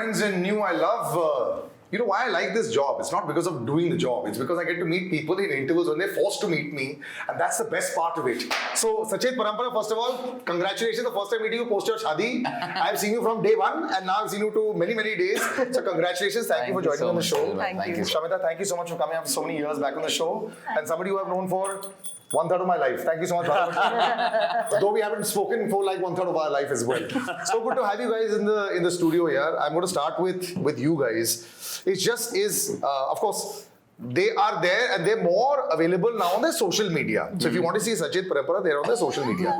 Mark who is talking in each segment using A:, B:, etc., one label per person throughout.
A: friends and new. I love, you know why I like this job? It's not because of doing the job. It's because I get to meet people in interviews when they're forced to meet me. And that's the best part of it. So, Sachet-Parampara, first of all, congratulations. The first time meeting you post your shadi. I've seen you from day one and now I've seen you to many, many days. So, congratulations. Thank you for joining on the show.
B: Thank you.
A: Shamita, thank you so much for coming up so many years back on the show. And somebody who I've known for 1/3 of my life. Thank you so much. Though we haven't spoken for like 1/3 of our life as well. So good to have you guys in the studio here. I'm going to start with you guys. It just is, of course, they are there and they're more available now on their social media. So if you want to see Sachet-Parampara, they're on their social media.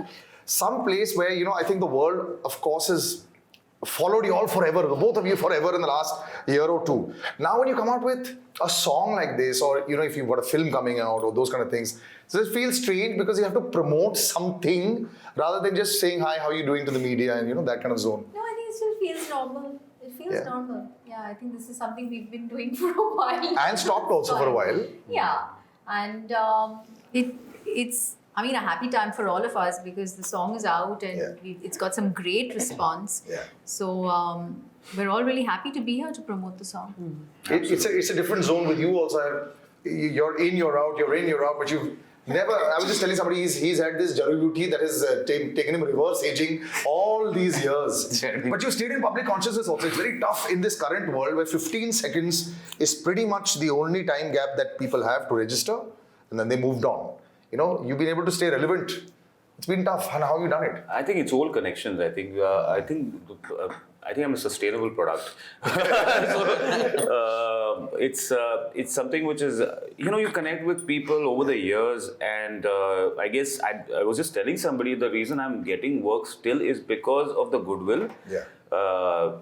A: Some place where, you know, I think the world, of course, has followed you all forever, both of you forever in the last year or two. Now when you come out with a song like this, or, you know, if you've got a film coming out or those kind of things, so it feels strange because you have to promote something rather than just saying, hi, how are you doing to the media and, you know, that kind of zone.
B: No, I think it still feels normal. It feels normal. Yeah, I think this is something we've been doing for a while.
A: And stopped also for a while.
B: Yeah. And it's, I mean, a happy time for all of us because the song is out and it's got some great response.
A: Yeah.
B: So we're all really happy to be here to promote the song.
A: It's a different zone with you also. You're in, you're out, you're in, you're out, but you've never, I was just telling somebody he's had this Jarubuti that has taken him reverse aging all these years. But you stayed in public consciousness also. It's very tough in this current world where 15 seconds is pretty much the only time gap that people have to register and then they moved on. You know, you've been able to stay relevant. It's been tough. And how have you done it?
C: I think it's all connections. I think I'm a sustainable product. So, it's something which is, you know, you connect with people over the years, and I guess I was just telling somebody the reason I'm getting work still is because of the goodwill.
A: Yeah.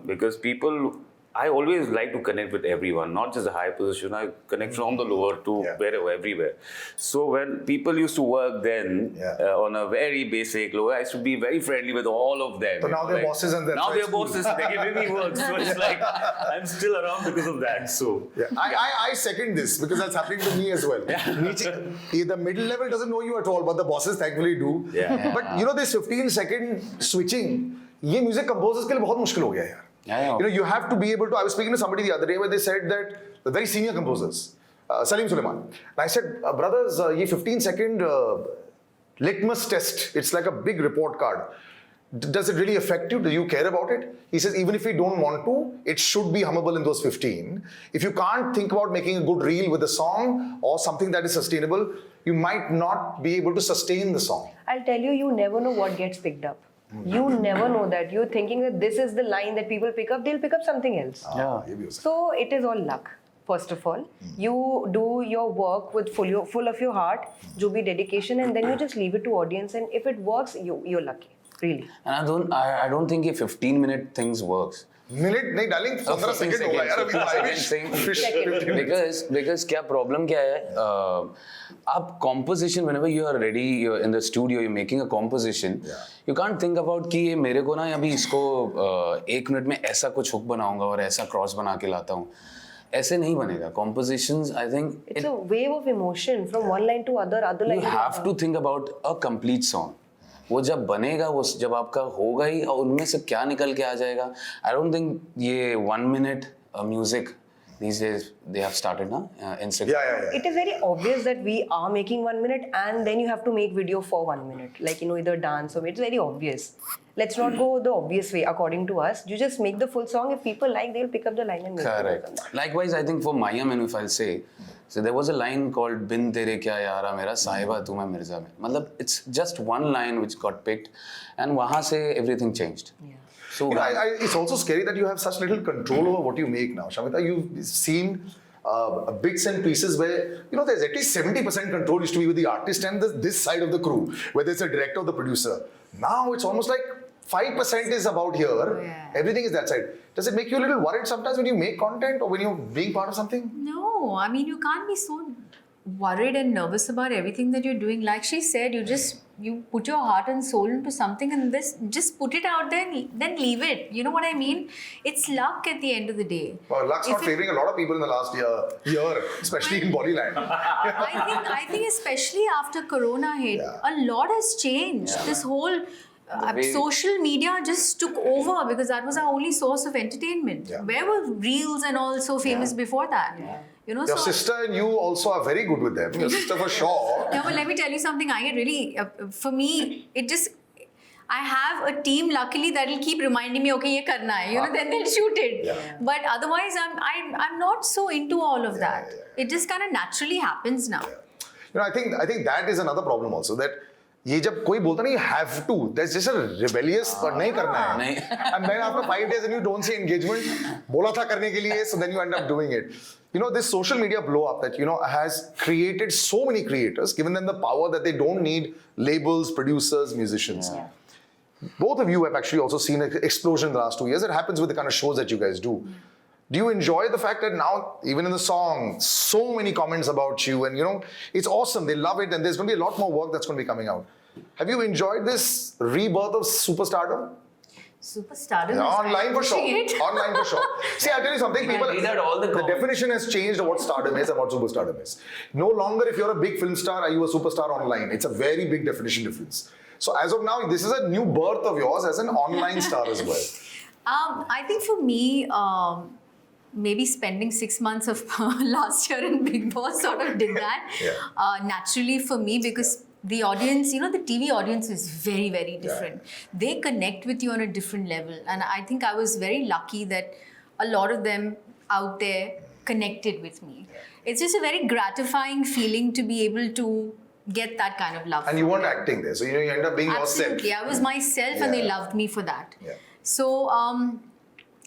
C: Because people, I always like to connect with everyone, not just the high position. I connect from the lower to wherever, everywhere. So when people used to work then on a very basic lower, I used to be very friendly with all of them.
A: So now they're bosses and
C: now they're bosses. They give me work. So it's like I'm still around because of that. So
A: I second this because that's happening to me as well. The middle level doesn't know you at all, but the bosses thankfully do. But you know, this 15-second switching, ये music composers के लिए बहुत मुश्किल हो गया यार. You know, you have to be able to. I was speaking to somebody the other day where they said that the very senior composers, Salim Suleiman, and I said, brothers, ये 15-second litmus test. It's like a big report card. Does it really affect you? Do you care about it? He says, even if we don't want to, it should be hummable in those 15. If you can't think about making a good reel with a song or something that is sustainable, you might not be able to sustain the song.
D: I'll tell you, you never know what gets picked up. You never know that. You're thinking that this is the line that people pick up, they'll pick up something else. So it is all luck, first of all. You do your work with full of your heart, jo bhi dedication, and then you just leave it to audience, and if it works, you're lucky, really.
E: And I don't think a 15-minute things works.
A: Minute नहीं darling, 15 second होगा यार अभी
E: because क्या problem क्या है? आप composition, whenever you are ready, you're in the studio, you're making a composition, you can't think about कि ये मेरे को ना अभी इसको 1 मिनट में ऐसा कुछ hook बनाऊंगा और ऐसा cross बना के लाता हूँ. ऐसे नहीं बनेगा. Compositions, I think
D: it's a wave of emotion from one line to other line.
E: You have to think about a complete song. वो जब बनेगा, वो जब आपका होगा ही, और उनमें से क्या निकल के आ जाएगा. I don't think ये 1 minute music these days they have started na Instagram.
D: It is very obvious that we are making 1 minute and then you have to make video for 1 minute, like, you know, either dance or it's very obvious. Let's not go the obvious way. According to us, you just make the full song. If people like, they'll pick up the line and make
E: Correct. Likewise, I think for Maya Menu, if I'll say, so there was a line called "Bin Tere Kya Yara Mera Sahiba Tu Main Mirza Mein." Matlab, it's just one line which got picked, and wahan se everything changed. So
A: you know, it's also scary that you have such little control over what you make now. Shamita, you've seen bits and pieces where, you know, there's at least 70% control used to be with the artist and this side of the crew, whether it's the director or the producer. Now it's almost like 5% is about here, everything is that side. Does it make you a little worried sometimes when you make content or when you're being part of something?
B: No, I mean, you can't be so worried and nervous about everything that you're doing. Like she said, you put your heart and soul into something and just put it out there and then leave it. You know what I mean? It's luck at the end of the day.
A: Well, luck's not favoring a lot of people in the last year, especially in Bollywood.
B: I think especially after Corona hit, a lot has changed. This whole social media just took over because that was our only source of entertainment.
A: Yeah.
B: Where were reels and all so famous before that? You know,
A: Your
B: so
A: sister and you also are very good with them. Your sister for sure.
B: yeah, but let me tell you something. I get really, for me, it just. I have a team, luckily, that will keep reminding me, okay, ye karna hai. You know, then they'll shoot it.
A: Yeah.
B: But otherwise, I'm not so into all of that. It just kind of naturally happens now.
A: You know, I think that is another problem also, that ये जब कोई बोलता ना you have to, there's just a rebellious पर नहीं करना है.
E: नहीं.
A: And then after 5 days and you don't see engagement, बोला था करने के लिए, so then you end up doing it. You know, this social media blow up that, you know, has created so many creators, given them the power that they don't need labels, producers, musicians.
E: Yeah.
A: Both of you have actually also seen an explosion in the last 2 years. It happens with the kind of shows that you guys do. Do you enjoy the fact that now, even in the song, so many comments about you, and you know, it's awesome, they love it, and there's going to be a lot more work that's going to be coming out. Have you enjoyed this rebirth of superstardom?
B: Superstardom.
A: Yeah, online for sure.
B: Shit.
A: Online for sure. See, I'll tell you something.
E: I
A: People,
E: read out all the comments.
A: definition has changed of what stardom is and what superstardom is. No longer, if you're a big film star, are you a superstar online? It's a very big definition difference. So as of now, this is a new birth of yours as an online star as well.
B: I think for me, maybe spending 6 months of last year in Bigg Boss sort of did that naturally for me, because the audience, you know, the TV audience is very, very different. They connect with you on a different level. And I think I was very lucky that a lot of them out there connected with me. It's just a very gratifying feeling to be able to get that kind of love.
A: And you weren't acting there, so you know you end up being
B: Absolutely.
A: yourself.
B: I was myself and they
A: Yeah.
B: loved me for that.
A: Yeah.
B: So,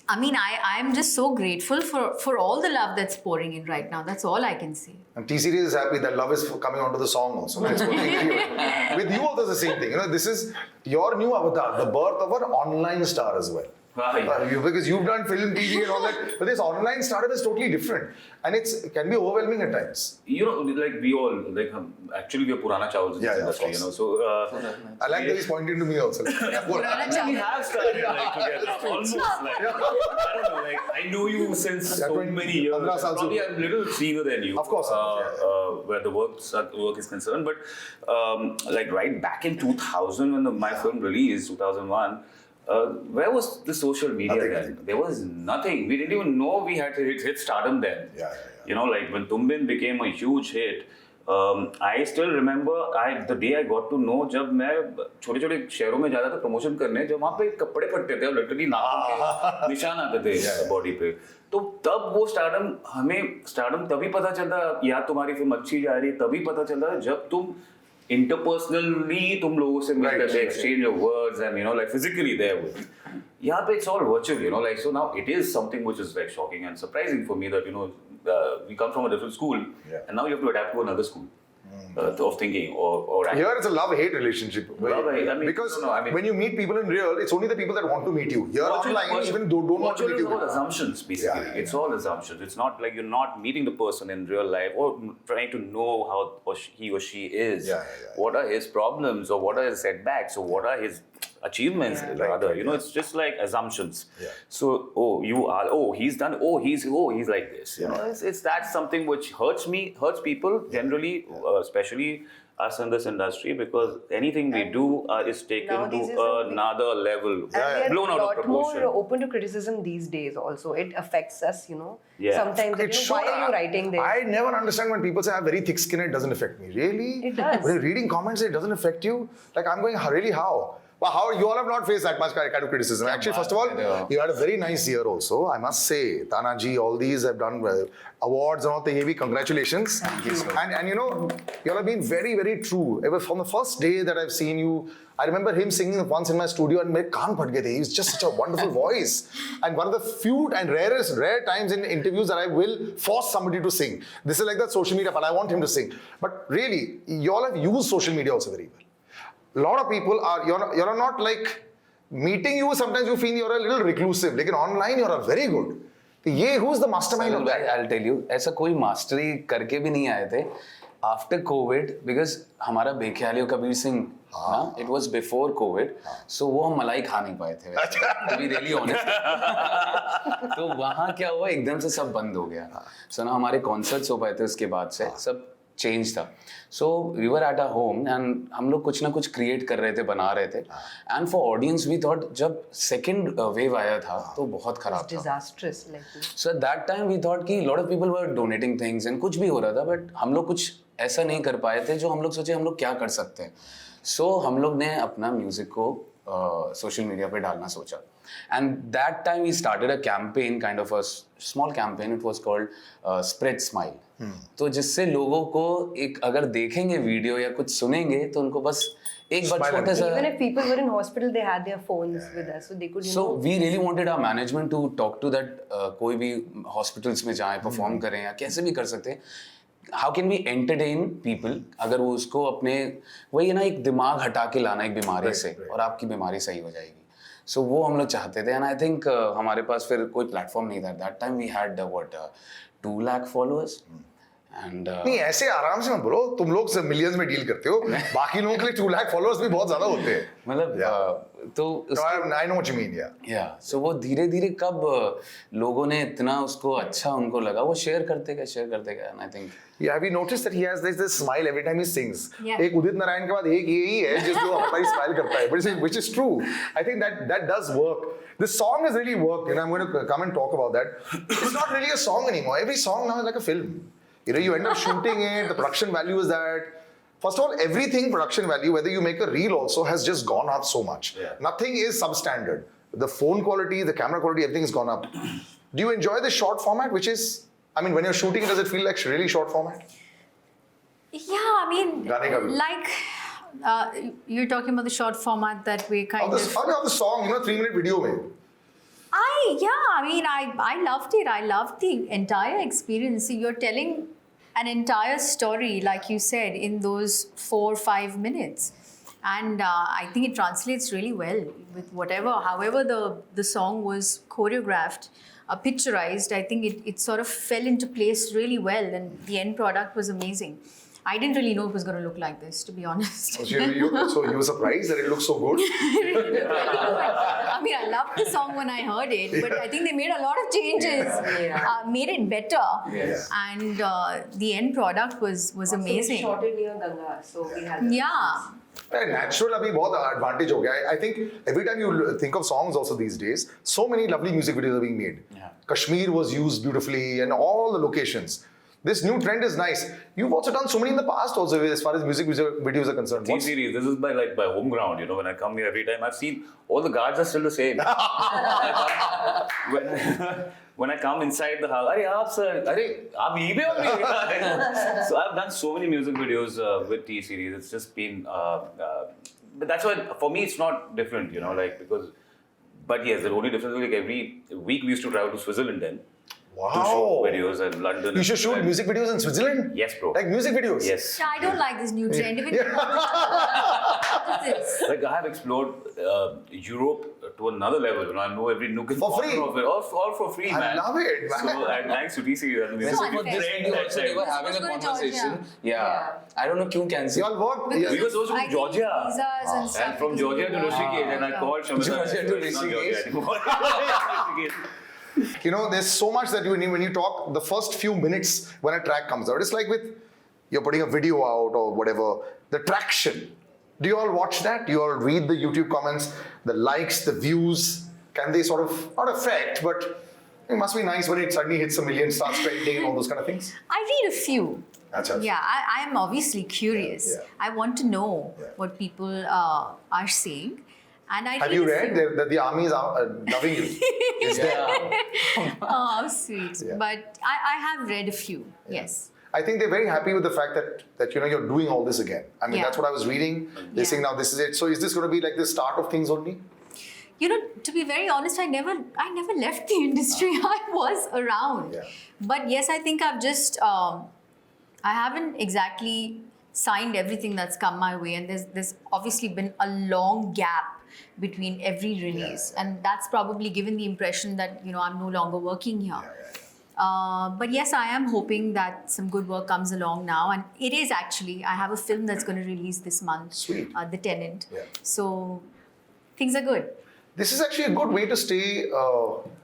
B: I mean, I'm just so grateful for all the love that's pouring in right now. That's all I can say.
A: And T-Series is happy that love is coming onto the song also. That's what they feel. With you also the same thing. You know, this is your new avatar, the birth of an online star as well. Because you've done film, TV and all that. But this online stardom is totally different. And it can be overwhelming at times.
C: You know, like we all, like, actually we are Purana Chawls in this industry, you know, so...
A: I like that he's pointing to me also.
B: Purana Chawal.
C: We have started like together, almost like, I don't know, like, I know you since so many years.
A: 15 saal
C: Probably I'm a little senior than you.
A: Of course.
C: Where the work is concerned. But like right back in 2000 when my film released, 2001, where was the social media
A: Nothing,
C: then? There was nothing. We didn't even know we had hit stardom then. You know, like when Tumbin became a huge hit, I still remember the day I got to know जब मैं छोटे-छोटे शहरों में जाता था promotion करने, जब वहाँ पे कपड़े फटते थे और लिटरली नाखून के निशान आते थे बॉडी पे, तो तब वो स्टारडम तभी पता चलता, या तुम्हारी फिल्म अच्छी जा रही है तभी पता चलता जब तुम interpersonally तुम लोगों से मिलते थे, exchange of words and you know like physically there with. यहाँ पे it's all virtual, you know, like so now it is something which is very shocking and surprising for me that you know we come from a different school and now you have to adapt to another school of thinking or acting.
A: Here it's a love-hate relationship.
C: Love-hate, I mean,
A: because
C: no, I mean,
A: when you meet people in real, it's only the people that want to meet you. Here online, even don't want to meet you.
C: It's all assumptions, basically. It's all assumptions. It's not like you're not meeting the person in real life or trying to know how he or she is. What are his problems or what are his setbacks or what are his achievements rather. You know, it's just like assumptions. So, he's done, he's like this. You know, it's that's something which hurts people generally, especially us in this industry, because anything we do is taken to another level, blown out of proportion.
D: More open to criticism these days also. It affects us, you know.
C: Yeah.
D: Sometimes, why are you writing this?
A: I never understand when people say I have very thick skin, it doesn't affect me. Really?
D: It does.
A: When you're reading comments, it doesn't affect you? Like, I'm going, really, how? Well, how you all have not faced that much kind of criticism. Actually, first of all, you had a very nice year also. I must say, Tanaji, all these have done well. Awards and all the heavy, congratulations.
E: Thank you, sir.
A: And you know, you all have been very, very true. It was from the first day that I've seen you. I remember him singing once in my studio and my kaan phat gaye the. He's just such a wonderful voice. And one of the few and rare times in interviews that I will force somebody to sing. This is like that social media, but I want him to sing. But really, you all have used social media also very well. A lot of people are, you're not like, meeting you, sometimes you feel you're a little reclusive. Like online, you're very good. Who's the mastermind of that?
E: I'll tell you, ऐसा कोई mastery करके भी नहीं आए थे. After COVID, because हमारा बेख्यालियों Kabir Singh, it was before COVID, so वो हम मलाई खा नहीं पाए थे. To be really honest. तो वहाँ क्या हुआ, एकदम से सब बंद हो गया. So ना हमारे concerts हो पाए थे उसके बाद से, सब चेंज था. So we were at our home and हम लोग कुछ ना कुछ क्रिएट कर रहे थे, बना रहे थे. And for audience we thought जब second wave आया था तो बहुत खराब था.
D: Disastrous. Like,
E: So at that time we thought कि lot of people were donating things and कुछ भी हो रहा था, but हम लोग कुछ ऐसा नहीं कर पाए थे जो हम लोग सोचे हम लोग क्या कर सकते हैं. So हम लोग ने अपना म्यूजिक को सोशल मीडिया पे डालना सोचा. And that time we started a campaign, kind of a small campaign. It was called Spread Smile. तो जिससे लोगों को एक अगर देखेंगे वीडियो या कुछ सुनेंगे तो उनको बस एक बार छोटा सा.
D: even if people were in hospital, they had their phones with us, so they could.
E: So we really wanted our management to talk to that कोई भी hospitals में जाएं, perform करें या कैसे भी कर सकते हैं. How can we entertain people? अगर वो उसको अपने वही है ना, एक दिमाग हटा के लाना एक बीमारी से और आपकी बीमारी सही हो जाएगी. So वो हम लोग चाहते थे. And I think हमारे पास फिर कोई प्लेटफॉर्म नहीं था. That time we had 2 lakh followers. And
A: नहीं ऐसे आराम से मत बोलो, तुम लोग से मिलियंस में डील करते हो, बाकी लोगों के लिए 2 लाख फॉलोअर्स भी बहुत ज्यादा होते हैं.
E: मतलब तो
A: I know what you mean,
E: yeah. So वो धीरे धीरे कब लोगों ने इतना उसको अच्छा उनको लगा, वो शेयर करते गए. And I think
A: have you noticed that he has this smile every time he sings?
B: Yeah.
A: एक उदित नारायण के बाद एक यही है जो हमारी स्माइल करता है, which is true. I think that does work. This song has really worked, and I'm going to come and talk about that. It's not really a song anymore. Every song now is like a film. You end up shooting it, the production value is that. First of all, everything production value, whether you make a reel also, has just gone up so much. Yeah. Nothing is substandard. The phone quality, the camera quality, everything has gone up. Do you enjoy the short format, which is, I mean, when you're shooting, does it feel like really short format?
B: Yeah, I mean, like you're talking about the short format that we kind
A: of the song, 3-minute video mein.
B: I loved it. I loved the entire experience. See, you're telling an entire story, like you said, in those 4-5 minutes. And I think it translates really well with however the song was choreographed, picturized. I think it sort of fell into place really well, and the end product was amazing. I didn't really know it was going to look like this, to be honest.
A: So you were surprised that it looks so good?
B: I mean, I loved the song when I heard it, but I think they made a lot of changes, made it better.
A: Yes.
B: And the end product was amazing.
D: We shot it near Ganga, so we had.
A: Natural abhi bahut advantage ho gaya. I think every time you think of songs also these days, so many lovely music videos are being made. Yeah. Kashmir was used beautifully and all the locations. This new trend is nice. You've also done so many in the past also as far as music videos are concerned.
C: T-series, this is my home ground, when I come here every time, I've seen all the guards are still the same. when I come inside the house, aap hi pe ho? So I've done so many music videos with T-series. It's just been, but that's why for me it's not different, but yes, the only difference is like every week we used to travel to Switzerland then.
A: Wow.
C: To shoot videos in London.
A: You should shoot music videos in Switzerland?
C: Yes, bro.
A: Like music videos?
C: Yes.
B: Yeah, I don't like this new trend. Even what is this?
C: Like I have explored Europe to another level. I know every nook and
A: for
C: corner
A: free.
C: of it. All for free, man.
A: I love it, man.
C: So, and thanks to TC.
E: They were having a conversation. Yeah. I don't know why cancel.
A: You all worked?
C: We were supposed to go to Georgia.
B: Visas and stuff.
C: And from Georgia to Rishikesh. And I called Shamita.
E: Georgia to Rishikesh.
A: There's so much that when you talk, the first few minutes when a track comes out, it's like you're putting a video out or whatever, the traction. Do you all watch that? Do you all read the YouTube comments, the likes, the views? Can they sort of, not affect, but it must be nice when it suddenly hits 1 million, starts trending and all those kind of things?
B: I read a few.
A: Achha.
B: Yeah, I'm obviously curious.
A: Yeah.
B: I want to know what people are saying. And I
A: have you read that the army is loving you? Is there?
B: Oh, how sweet. Yeah. But I have read a few, yes.
A: I think they're very happy with the fact that you're doing all this again. I mean, that's what I was reading. They're saying now this is it. So is this going to be like the start of things only?
B: To be very honest, I never left the industry. I was around.
A: Yeah.
B: But yes, I think I've just, I haven't exactly signed everything that's come my way. And there's obviously been a long gap between every release. And that's probably given the impression that, I'm no longer working here. But yes, I am hoping that some good work comes along now. And it is actually, I have a film that's going to release this month.
A: Sweet.
B: The Tenant.
A: Yeah.
B: So things are good.
A: This is actually a good way to stay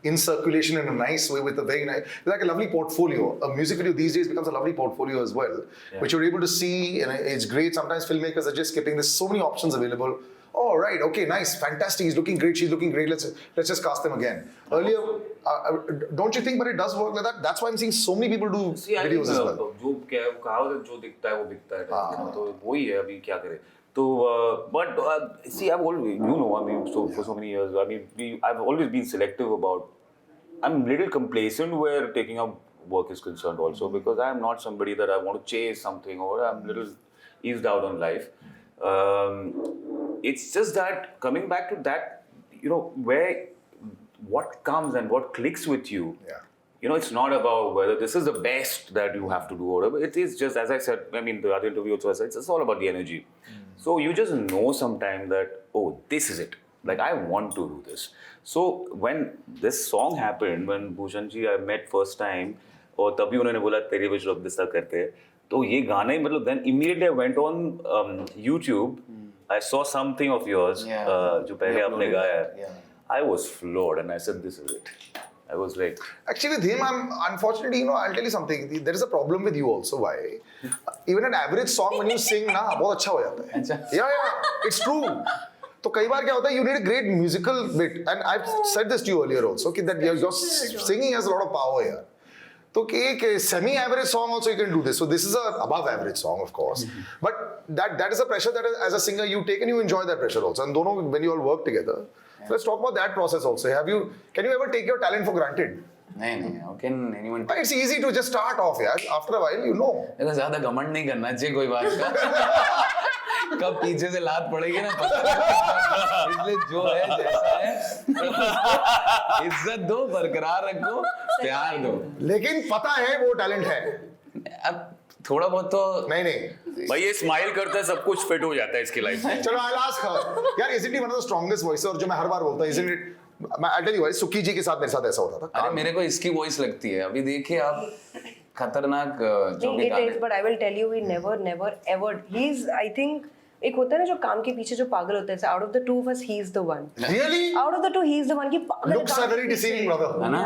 A: in circulation in a nice way with a very nice, like a lovely portfolio. A music video these days becomes a lovely portfolio as well, which you're able to see, and it's great. Sometimes filmmakers are just skipping. There's so many options available. Oh, right, okay, nice, fantastic. He's looking great, she's looking great. Let's just cast them again. Earlier, don't you think? But it does work like that. That's why I'm seeing so many people do videos as well.
C: जो क्या कहावत जो दिखता है वो बिकता है, तो वही है अभी क्या करें. So, but see, I've always, you know, I mean, so for so many years, I mean, I've always been selective about. I'm a little complacent where taking up work is concerned also, because I'm not somebody that I want to chase something, or I'm a little eased out on life. It's just that coming back to that, you know, where what comes and what clicks with you.
A: Yeah.
C: You know, it's not about whether this is the best that you have to do or whatever. It is just, as I said, I mean, the other interview also I said, it's all about the energy. So you just know sometime that, oh, this is it. Like, I want to do this. So when this song happened, when Bhushan ji I met first time, और तभी उन्होंने बोला तेरे विच रब दिस्दा करते हैं, तो ये गाना ही मतलब then immediately I went on YouTube, I saw something of yours, जो पहले आपने गाया है. I was floored and I said, this is it. I was like...
A: Actually, with him, unfortunately, you know, I'll tell you something. There is a problem with you also. Why? Even an average song, when you sing, ना बहुत अच्छा हो जाता है. Yeah, it's true. तो कई बार क्या होता है, you need a great musical bit. And I've said this to you earlier also, that your singing has a lot of power here. So a semi-average song also you can do this. So this is a above average song, of course. But that is a pressure that as a singer you take and you enjoy that pressure also. And dono, when you all work together, let's talk about that process also. Can you ever take your talent for granted?
E: नहीं, how can anyone?
A: It's easy to just start off, यार. After a while, you know.
E: देखो ज़्यादा घमंड नहीं करना चाहिए कोई बात का. कब पीछे से लात पड़ेगी ना पता नहीं. इसलिए जो है जैसा है इज्जत दो, बरकरार रखो, प्यार दो.
A: लेकिन पता है वो टैलेंट है.
E: अब थोड़ा बहुत तो
A: नहीं
C: भाई ये स्माइल करता है सब कुछ फिट हो जाता है इसकी लाइफ में.
A: चलो I'll ask her. यार isn't he one of the strongest voices और जो मैं हर बार बोलता हूँ, isn't it? I'll tell you why. सुकी जी के साथ मेरे साथ ऐसा होता था.
E: अरे मेरे को इसकी वॉइस लगती है. अभी देखिए आप खतरनाक जो भी गाने.
D: It is, but I will tell you, he never ever. He's, I think, एक होता है ना जो काम के पीछे जो पागल होता है. Out of the two of us, he's the one.
A: Really?
D: Out of the two, he's the one. कि पागल
A: Looks are very deceiving, brother.
E: है ना?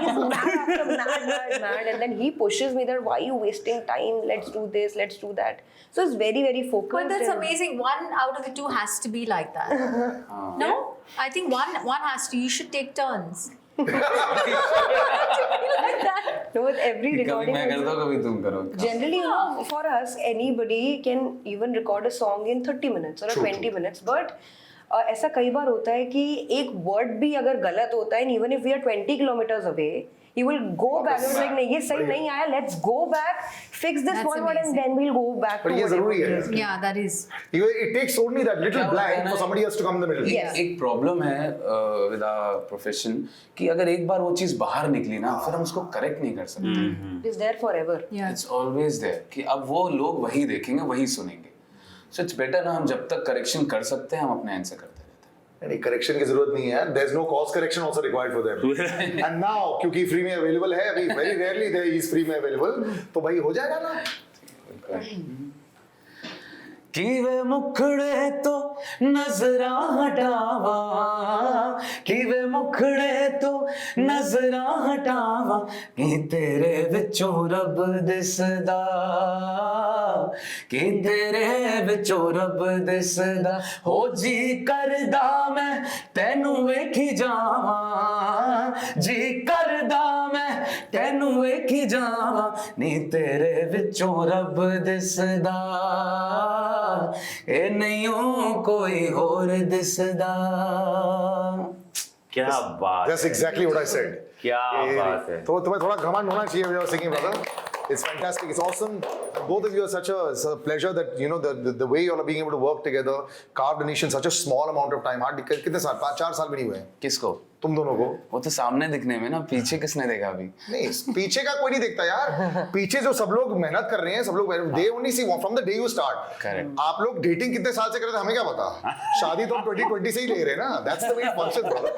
D: He's mad after mad, and then he pushes me that why are you wasting time? Let's do this, let's do that. So it's very focused.
B: But that's amazing. One out of the two has to be like that. No? I think one has to. You should take turns. Like that.
D: No, with every
E: कभी
D: recording.
E: मैं करता हूँ कभी तुम करो.
D: Generally, you know, for us, anybody can even record a song in 30 minutes or 20 minutes. But ऐसा कई बार होता है कि एक word भी अगर गलत होता है, and even if we are 20 kilometers away, he will go back and like, नहीं ये सही नहीं आया, let's go back, fix this
B: That's
D: one word, and
B: amazing.
D: then we'll go back
A: But
D: to
A: ये
D: whatever
A: जरूरी
D: it
A: है.
D: is.
B: Yeah, that is.
A: It takes only that little
E: क्या होता है
A: blank
E: ना,
A: for somebody else to come in the middle.
D: Yes.
E: एक problem है with our profession कि अगर एक बार वो चीज बाहर निकली ना फिर हम उसको करेक्ट नहीं कर सकते.
D: It is there forever.
B: Yeah.
E: It's always there कि अब वो लोग वही देखेंगे वही सुनेंगे. सो इट्स बेटर ना हम जब तक करेक्शन कर सकते हैं हम अपने एंड से करते रहते हैं.
A: नहीं करेक्शन की जरूरत नहीं है. There's no cause correction also required for them. And now क्योंकि फ्री में अवेलेबल है अभी, very rarely there is free में अवेलेबल, तो भाई हो जाएगा ना.
E: कि वे मुखड़े तो नजरा हटावा, कि वे मुखड़े तो नजरा हटावा, कि तेरे विचों रब दिसदा, कि तेरे विचों रब दिसदा, हो जी करदा मैं तैनू वेखी जावा, जी करदा मैं तैनू वेखी जावा, नी तेरे विचों रब दिसदा, ए नहीं कोई और दिसदा.
C: क्या बात.
A: That's exactly what I said.
C: क्या बात है.
A: तो तुम्हें थोड़ा घमंड होना चाहिए when you're singing, brother. It's fantastic. It's awesome. Both of you are it's a pleasure that you know the way you all are being able to work together, carved a niche in such a small amount of time. Hardly कितने साल? 4 साल भी नहीं हुए.
E: किसको?
A: तुम दोनों को.
E: वो तो सामने दिखने में ना, पीछे किसने देखा अभी?
A: नहीं पीछे का कोई नहीं देखता यार. पीछे जो सब लोग मेहनत कर रहे हैं, सब लोग they only see from the day you start.
E: Correct.
A: आप लोग डेटिंग कितने साल से कर रहे थे हमें क्या पता. शादी तो हम 2020 से ही ले रहे हैं ना. That's the way it functions, brother.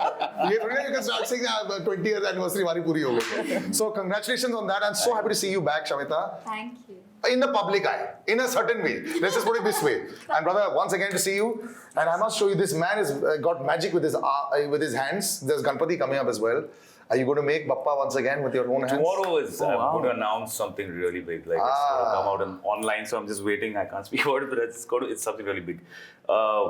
A: ये थोड़ी ना you can start saying 20th anniversary हमारी पूरी हो गई. So congratulations on that. I'm so happy to see you back, Shamita.
B: Thank you.
A: in the public eye, in a certain way. Let's just put it this way. And brother, once again to see you. And I must show you, this man has got magic with his hands. There's Ganpati coming up as well. Are you going to make Bappa once again with your own hands?
C: Tomorrow is I'm going to announce something really big. Like it's going to come out online, so I'm just waiting. I can't speak about it, but it's something really big,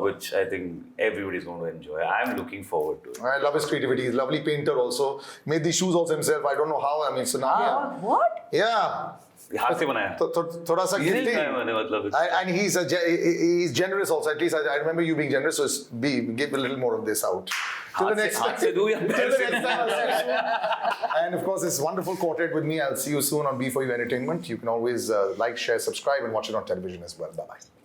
C: which I think everybody's going to enjoy. I'm looking forward to it.
A: I love his creativity. He's a lovely painter also. Made these shoes also himself. I don't know how. I mean, so now.
D: What?
A: Yeah.
C: हाथ से बनाया
A: थोड़ा सा
C: ये नहीं
A: guilty.
C: बनाया मैंने मतलब
A: And he's generous also. At least I remember you being generous. So give a little more of this out. Till the next
C: हाथ से दूँ या
A: Till the next time. And of course, this wonderful quartet with me. I'll see you soon on B4U Entertainment. You can always like, share, subscribe, and watch it on television as well. Bye bye.